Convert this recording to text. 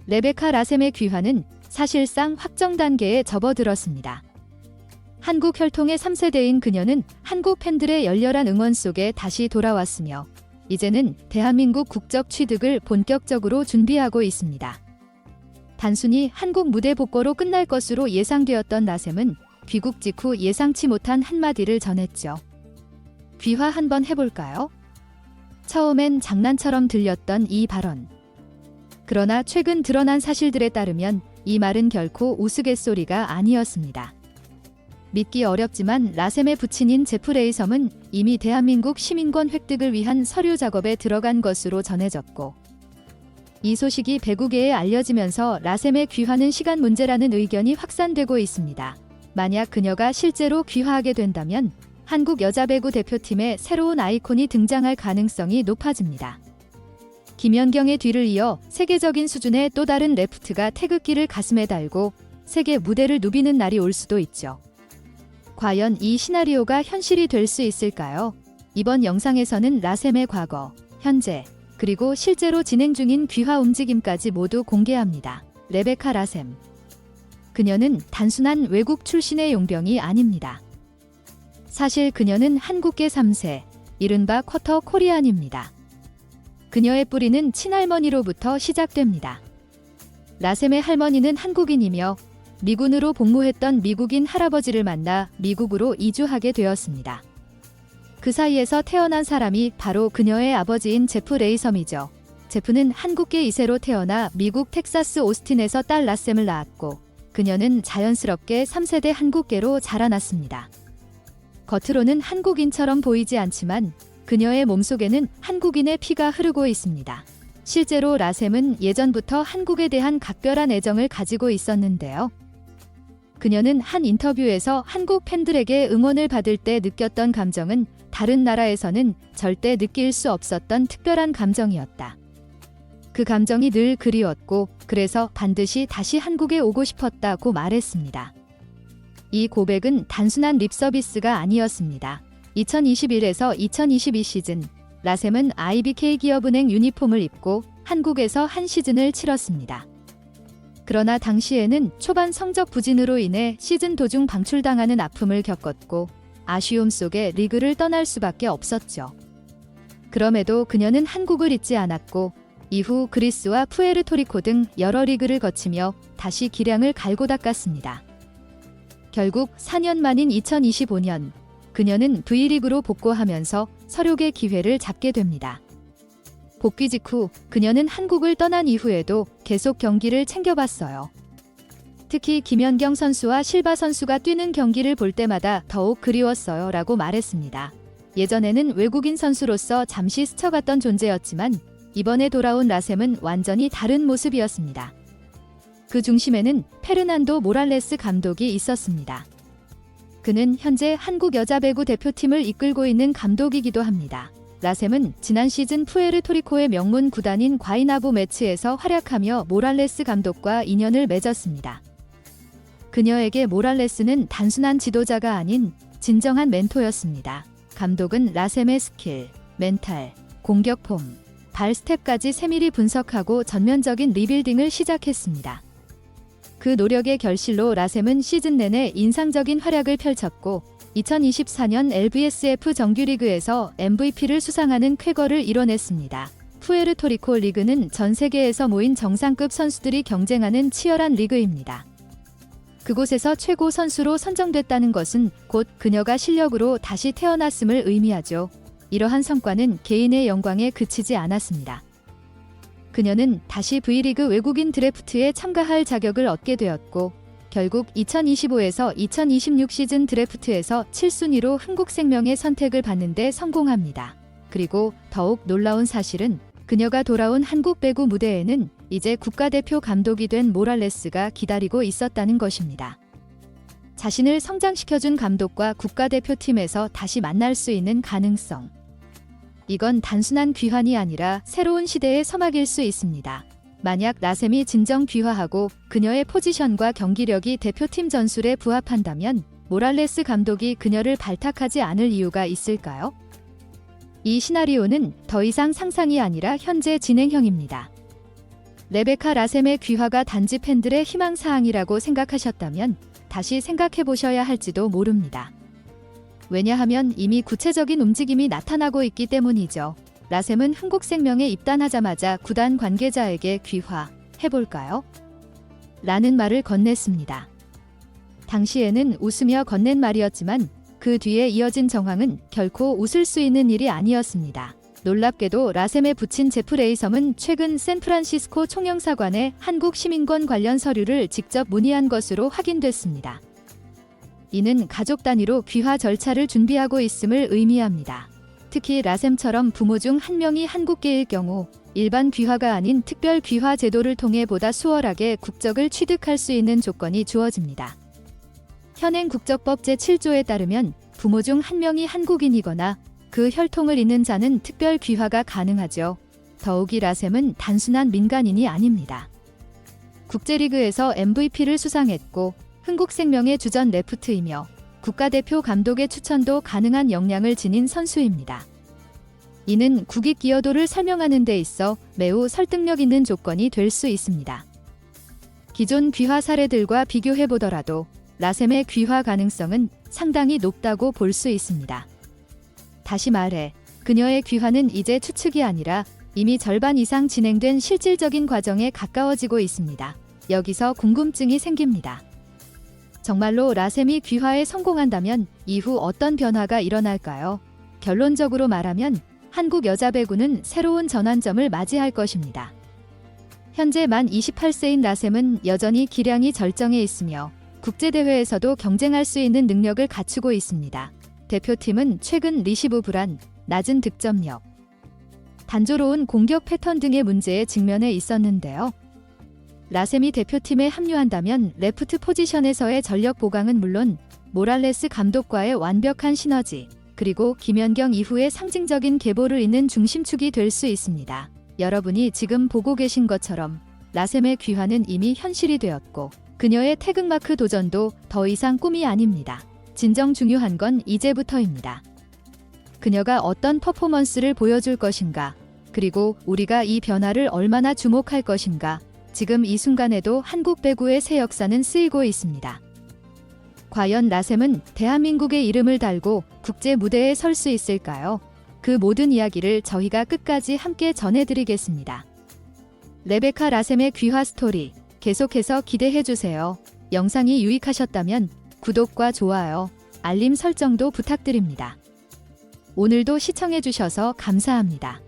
레베카 라셈의 귀환은 사실상 확정 단계에 접어들었습니다. 한국 혈통의 3세대인 그녀는 한국 팬들의 열렬한 응원 속에 다시 돌아왔으며 이제는 대한민국 국적 취득을 본격적으로 준비하고 있습니다. 단순히 한국 무대 복거로 끝날 것으로 예상되었던 라셈은 귀국 직후 예상치 못한 한마디를 전했죠. 귀화 한번 해볼까요? 처음엔 장난처럼 들렸던 이 발언. 그러나 최근 드러난 사실들에 따르면 이 말은 결코 우스갯소리가 아니었습니다. 믿기 어렵지만 라셈의 부친인 제프 레이섬은 이미 대한민국 시민권 획득을 위한 서류 작업에 들어간 것으로 전해졌고, 이 소식이 배구계에 알려지면서 라셈의 귀화는 시간 문제라는 의견이 확산되고 있습니다. 만약 그녀가 실제로 귀화하게 된다면 한국 여자 배구 대표팀에 새로운 아이콘이 등장할 가능성이 높아집니다. 김연경의 뒤를 이어 세계적인 수준의 또 다른 레프트가 태극기를 가슴에 달고 세계 무대를 누비는 날이 올 수도 있죠. 과연 이 시나리오가 현실이 될 수 있을까요? 이번 영상에서는 라셈의 과거, 현재, 그리고 실제로 진행 중인 귀화 움직임까지 모두 공개합니다. 레베카 라셈. 그녀는 단순한 외국 출신의 용병이 아닙니다. 사실 그녀는 한국계 3세, 이른바 쿼터 코리안입니다. 그녀의 뿌리는 친할머니로부터 시작됩니다. 라셈의 할머니는 한국인이며 미군으로 복무했던 미국인 할아버지를 만나 미국으로 이주하게 되었습니다. 그 사이에서 태어난 사람이 바로 그녀의 아버지인 제프 레이섬이죠. 제프는 한국계 2세로 태어나 미국 텍사스 오스틴에서 딸 라셈을 낳았고, 그녀는 자연스럽게 3세대 한국계로 자라났습니다. 겉으로는 한국인처럼 보이지 않지만 그녀의 몸속에는 한국인의 피가 흐르고 있습니다. 실제로 라셈은 예전부터 한국에 대한 각별한 애정을 가지고 있었는데요. 그녀는 한 인터뷰에서 한국 팬들에게 응원을 받을 때 느꼈던 감정은 다른 나라에서는 절대 느낄 수 없었던 특별한 감정이었다. 그 감정이 늘 그리웠고 그래서 반드시 다시 한국에 오고 싶었다고 말했습니다. 이 고백은 단순한 립서비스가 아니었습니다. 2021에서 2022 시즌, 라셈은 IBK 기업은행 유니폼을 입고 한국에서 한 시즌을 치렀습니다. 그러나 당시에는 초반 성적 부진으로 인해 시즌 도중 방출당하는 아픔을 겪었고 아쉬움 속에 리그를 떠날 수밖에 없었죠. 그럼에도 그녀는 한국을 잊지 않았고 이후 그리스와 푸에르토리코 등 여러 리그를 거치며 다시 기량을 갈고 닦았습니다. 결국 4년 만인 2025년, 그녀는 V리그로 복구하면서 서력의 기회를 잡게 됩니다. 복귀 직후 그녀는 한국을 떠난 이후에도 계속 경기를 챙겨봤어요. 특히 김연경 선수와 실바 선수가 뛰는 경기를 볼 때마다 더욱 그리웠어요 라고 말했습니다. 예전에는 외국인 선수로서 잠시 스쳐갔던 존재였지만 이번에 돌아온 라셈은 완전히 다른 모습이었습니다. 그 중심에는 페르난도 모랄레스 감독이 있었습니다. 그는 현재 한국 여자 배구 대표팀을 이끌고 있는 감독이기도 합니다. 라셈은 지난 시즌 푸에르토리코의 명문 구단인 과이나보 매츠에서 활약하며 모랄레스 감독과 인연을 맺었습니다. 그녀에게 모랄레스는 단순한 지도자가 아닌 진정한 멘토였습니다. 감독은 라셈의 스킬, 멘탈, 공격 폼, 발 스텝까지 세밀히 분석하고 전면적인 리빌딩을 시작했습니다. 그 노력의 결실로 라셈은 시즌 내내 인상적인 활약을 펼쳤고 2024년 LBSF 정규리그에서 MVP를 수상하는 쾌거를 이뤄냈습니다. 푸에르토리코 리그는 전 세계에서 모인 정상급 선수들이 경쟁하는 치열한 리그입니다. 그곳에서 최고 선수로 선정됐다는 것은 곧 그녀가 실력으로 다시 태어났음을 의미하죠. 이러한 성과는 개인의 영광에 그치지 않았습니다. 그녀는 다시 V리그 외국인 드래프트에 참가할 자격을 얻게 되었고 결국 2025에서 2026 시즌 드래프트에서 7순위로 흥국생명의 선택을 받는 데 성공합니다. 그리고 더욱 놀라운 사실은 그녀가 돌아온 한국 배구 무대에는 이제 국가대표 감독이 된 모랄레스가 기다리고 있었다는 것입니다. 자신을 성장시켜준 감독과 국가대표팀에서 다시 만날 수 있는 가능성. 이건 단순한 귀환이 아니라 새로운 시대의 서막일 수 있습니다. 만약 라셈이 진정 귀화하고 그녀의 포지션과 경기력이 대표팀 전술에 부합한다면 모랄레스 감독이 그녀를 발탁하지 않을 이유가 있을까요? 이 시나리오는 더 이상 상상이 아니라 현재 진행형입니다. 레베카 라셈의 귀화가 단지 팬들의 희망사항이라고 생각하셨다면 다시 생각해보셔야 할지도 모릅니다. 왜냐하면 이미 구체적인 움직임이 나타나고 있기 때문이죠. 라셈은 흥국생명에 입단하자마자 구단 관계자에게 귀화해볼까요? 라는 말을 건넸습니다. 당시에는 웃으며 건넨 말이었지만 그 뒤에 이어진 정황은 결코 웃을 수 있는 일이 아니었습니다. 놀랍게도 라셈의 부친 제프 레이섬은 최근 샌프란시스코 총영사관에 한국 시민권 관련 서류를 직접 문의한 것으로 확인됐습니다. 이는 가족 단위로 귀화 절차를 준비하고 있음을 의미합니다. 특히 라셈처럼 부모 중 한 명이 한국계일 경우 일반 귀화가 아닌 특별 귀화 제도를 통해 보다 수월하게 국적을 취득할 수 있는 조건이 주어집니다. 현행 국적법 제7조에 따르면 부모 중 한 명이 한국인이거나 그 혈통을 잇는 자는 특별 귀화가 가능하죠. 더욱이 라셈은 단순한 민간인이 아닙니다. 국제리그에서 MVP를 수상했고 흥국생명의 주전 레프트이며 국가대표 감독의 추천도 가능한 역량을 지닌 선수입니다. 이는 국익 기여도를 설명하는 데 있어 매우 설득력 있는 조건이 될 수 있습니다. 기존 귀화 사례들과 비교해보더라도 라셈의 귀화 가능성은 상당히 높다고 볼 수 있습니다. 다시 말해, 그녀의 귀화는 이제 추측이 아니라 이미 절반 이상 진행된 실질적인 과정에 가까워지고 있습니다. 여기서 궁금증이 생깁니다. 정말로 라셈이 귀화에 성공한다면 이후 어떤 변화가 일어날까요? 결론적으로 말하면 한국 여자 배구는 새로운 전환점을 맞이할 것입니다. 현재 만 28세인 라셈은 여전히 기량이 절정에 있으며 국제대회에서도 경쟁할 수 있는 능력을 갖추고 있습니다. 대표팀은 최근 리시브 불안, 낮은 득점력, 단조로운 공격 패턴 등의 문제에 직면해 있었는데요. 라셈이 대표팀에 합류한다면 레프트 포지션에서의 전력 보강은 물론 모랄레스 감독과의 완벽한 시너지, 그리고 김연경 이후의 상징적인 계보를 잇는 중심축이 될 수 있습니다. 여러분이 지금 보고 계신 것처럼 라셈의 귀화는 이미 현실이 되었고 그녀의 태극마크 도전도 더 이상 꿈이 아닙니다. 진정 중요한 건 이제부터입니다. 그녀가 어떤 퍼포먼스를 보여줄 것인가, 그리고 우리가 이 변화를 얼마나 주목할 것인가, 지금 이 순간에도 한국 배구의 새 역사는 쓰이고 있습니다. 과연 라셈은 대한민국의 이름을 달고 국제 무대에 설 수 있을까요? 그 모든 이야기를 저희가 끝까지 함께 전해드리겠습니다. 레베카 라셈의 귀화 스토리 계속해서 기대해주세요. 영상이 유익하셨다면 구독과 좋아요, 알림 설정도 부탁드립니다. 오늘도 시청해주셔서 감사합니다.